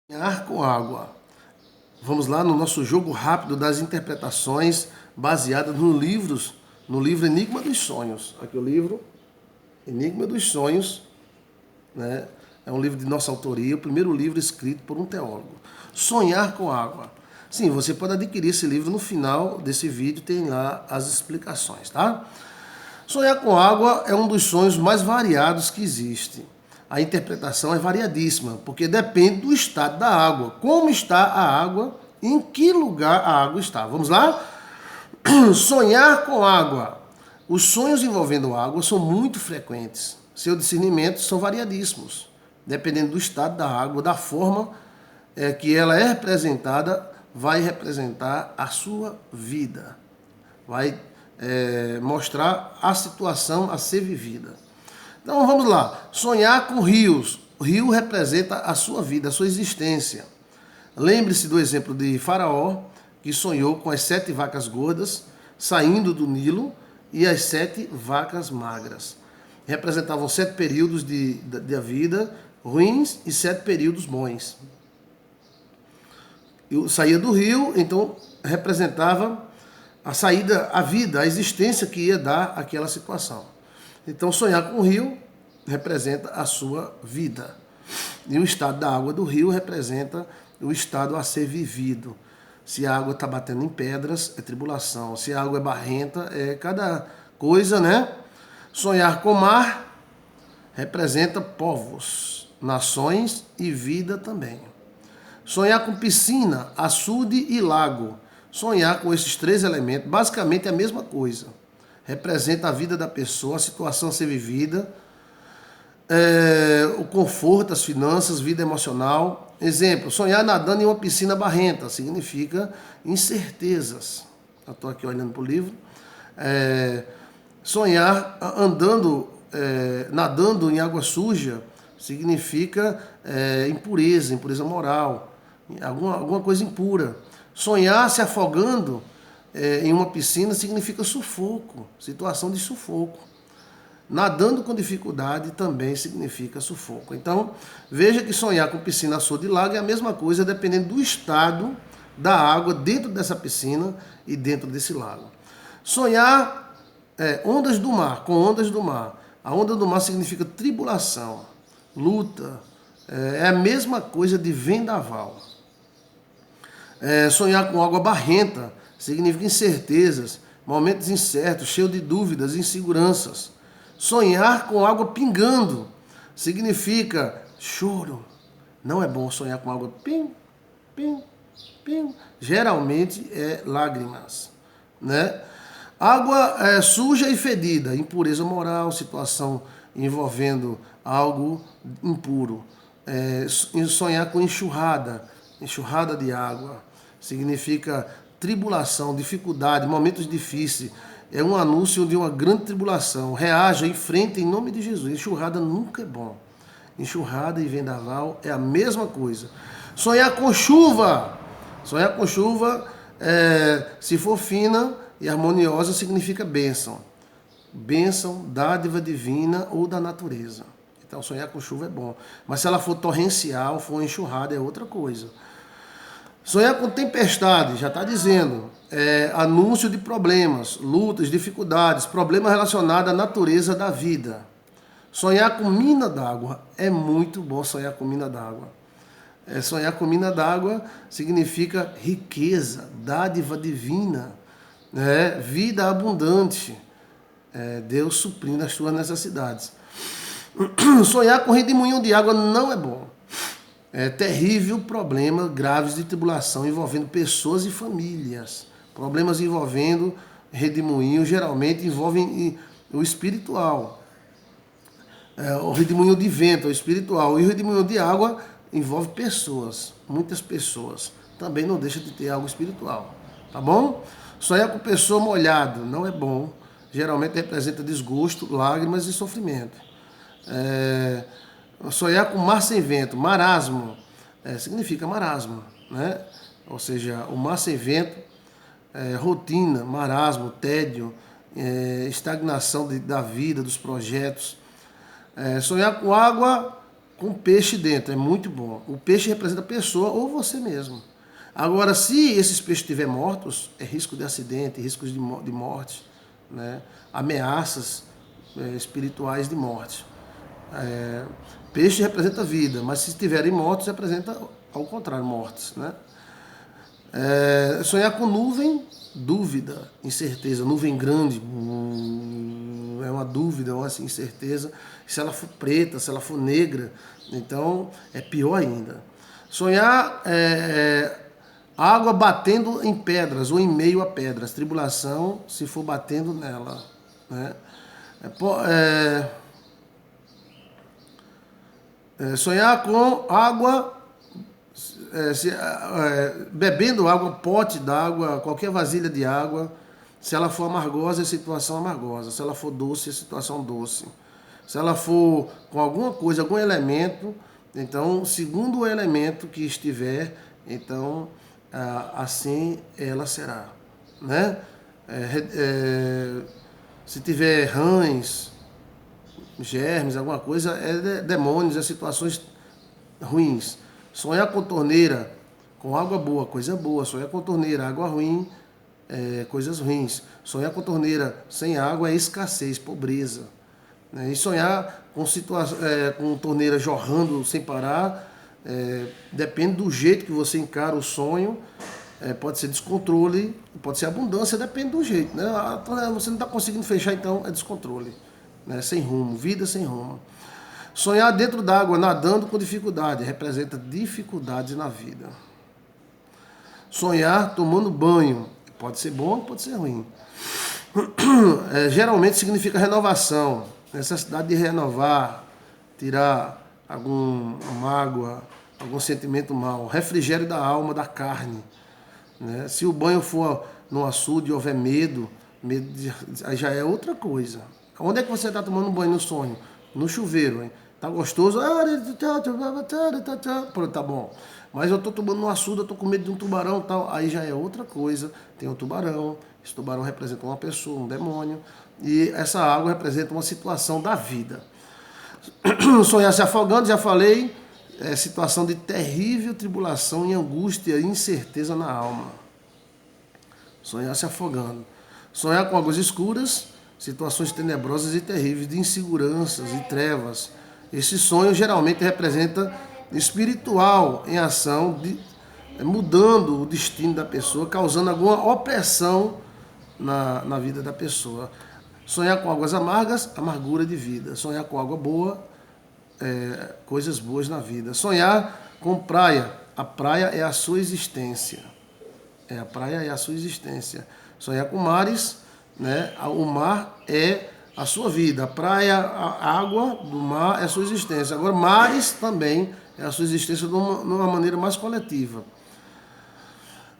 Sonhar com água. Vamos lá no nosso jogo rápido das interpretações baseadas no livro Enigma dos Sonhos. Aqui o livro Enigma dos Sonhos, né? É um livro de nossa autoria, o primeiro livro escrito por um teólogo. Sonhar com água. Sim, você pode adquirir esse livro no final desse vídeo, tem lá as explicações, tá? Sonhar com água é um dos sonhos mais variados que existe. A interpretação é variadíssima, porque depende do estado da água, como está a água, em que lugar a água está. Vamos lá? Sonhar com água. Os sonhos envolvendo água são muito frequentes. Seus discernimentos são variadíssimos, dependendo do estado da água, da forma que ela é representada, vai representar a sua vida. Vai mostrar a situação a ser vivida. Então vamos lá. Sonhar com rios. O rio representa a sua vida, a sua existência. Lembre-se do exemplo de Faraó, que sonhou com as 7 vacas gordas saindo do Nilo e as 7 vacas magras. Representavam 7 períodos da vida ruins e 7 períodos bons. Eu saía do rio, então representava a saída, a vida, a existência que ia dar aquela situação. Então, sonhar com o rio representa a sua vida. E o estado da água do rio representa o estado a ser vivido. Se a água está batendo em pedras, é tribulação. Se a água é barrenta, é cada coisa, né? Sonhar com o mar representa povos, nações e vida também. Sonhar com piscina, açude e lago. Sonhar com esses 3 elementos, basicamente é a mesma coisa. Representa a vida da pessoa, a situação a ser vivida, o conforto, as finanças, vida emocional. Exemplo, sonhar nadando em uma piscina barrenta significa incertezas. Eu estou aqui olhando para o livro. Sonhar andando, nadando em água suja significa impureza moral, alguma coisa impura. Sonhar se afogando em uma piscina significa sufoco, situação de sufoco. Nadando com dificuldade também significa sufoco. Então, veja que sonhar com piscina, açude e lago é a mesma coisa, dependendo do estado da água dentro dessa piscina e dentro desse lago. Sonhar ondas do mar, com ondas do mar. A onda do mar significa tribulação, luta. É a mesma coisa de vendaval. Sonhar com água barrenta significa incertezas, momentos incertos, cheio de dúvidas e inseguranças. Sonhar com água pingando significa choro. Não é bom sonhar com água ping, ping, ping. Geralmente é lágrimas, né? Água suja e fedida, impureza moral, situação envolvendo algo impuro. Sonhar com enxurrada de água significa tribulação, dificuldade, momentos difíceis. É um anúncio de uma grande tribulação. Reaja, enfrenta em nome de Jesus. Enxurrada nunca é bom. Enxurrada e vendaval é a mesma coisa. Sonhar com chuva. Sonhar com chuva, se for fina e harmoniosa, significa bênção. Bênção, dádiva divina ou da natureza. Então, sonhar com chuva é bom. Mas se ela for torrencial, for enxurrada, é outra coisa. Sonhar com tempestade, já está dizendo, anúncio de problemas, lutas, dificuldades, problemas relacionados à natureza da vida. Sonhar com mina d'água, é muito bom sonhar com mina d'água. Sonhar com mina d'água significa riqueza, dádiva divina, vida abundante, Deus suprindo as suas necessidades. Sonhar com redemoinho de água não é bom. É terrível problema graves de tribulação envolvendo pessoas e famílias. Problemas envolvendo redemoinho geralmente envolvem o espiritual. O redemoinho de vento é o espiritual. E o redemoinho de água envolve pessoas, muitas pessoas. Também não deixa de ter algo espiritual. Tá bom? Sonhar com pessoa molhada não é bom. Geralmente representa desgosto, lágrimas e sofrimento. Sonhar com mar sem vento, marasmo, significa marasmo, né? Ou seja, o mar sem vento, rotina, marasmo, tédio, estagnação da vida, dos projetos. Sonhar com água com peixe dentro, é muito bom. O peixe representa a pessoa ou você mesmo. Agora, se esses peixes estiverem mortos, é risco de acidente, riscos de morte, né? Ameaças espirituais de morte. Peixe representa vida, mas se estiverem mortos, representa ao contrário, mortes, né? Sonhar com nuvem, dúvida, incerteza, nuvem grande, é uma dúvida, uma incerteza. Se ela for preta, se ela for negra, então é pior ainda. Sonhar água batendo em pedras ou em meio a pedras, tribulação se for batendo nela, né? Sonhar com água, bebendo água, pote d'água, qualquer vasilha de água, se ela for amargosa, é situação amargosa, se ela for doce, é situação doce. Se ela for com alguma coisa, algum elemento, então, segundo o elemento que estiver, então, assim ela será, né? Se tiver rãs, germes, alguma coisa, é demônios, é situações ruins. Sonhar com torneira, com água boa, coisa boa. Sonhar com torneira, água ruim, coisas ruins. Sonhar com torneira sem água é escassez, pobreza. E sonhar com torneira jorrando sem parar, depende do jeito que você encara o sonho. Pode ser descontrole, pode ser abundância, depende do jeito, né? Você não está conseguindo fechar, então é descontrole, né? Sem rumo, vida sem rumo. Sonhar dentro d'água, nadando com dificuldade, representa dificuldades na vida. Sonhar tomando banho, pode ser bom, pode ser ruim. Geralmente significa renovação, necessidade de renovar, tirar alguma mágoa, algum sentimento mau, refrigério da alma, da carne, né? Se o banho for no açude e houver medo aí já é outra coisa. Onde é que você está tomando banho no sonho? No chuveiro, hein? Tá gostoso? Pronto, tá bom. Mas eu tô tomando no açude, eu tô com medo de um tubarão e tal. Aí já é outra coisa. Tem um tubarão. Esse tubarão representa uma pessoa, um demônio. E essa água representa uma situação da vida. Sonhar se afogando, já falei. Situação de terrível tribulação e angústia e incerteza na alma. Sonhar se afogando. Sonhar com águas escuras, situações tenebrosas e terríveis de inseguranças e trevas. Esse sonho geralmente representa espiritual em ação, mudando o destino da pessoa, causando alguma opressão na vida da pessoa. Sonhar com águas amargas, amargura de vida. Sonhar com água boa, coisas boas na vida. Sonhar com praia. A praia é a sua existência. A praia é a sua existência. Sonhar com mares, né? O mar é a sua vida. A praia, a água do mar é a sua existência. Agora, mares também é a sua existência de uma maneira mais coletiva.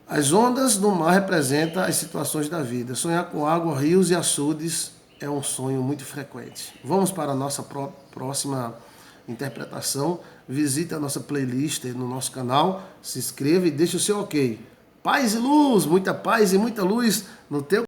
As ondas do mar representam as situações da vida. Sonhar com água, rios e açudes é um sonho muito frequente. Vamos para a nossa próxima interpretação. Visite a nossa playlist no nosso canal, se inscreva e deixe o seu ok. Paz e luz, muita paz e muita luz no teu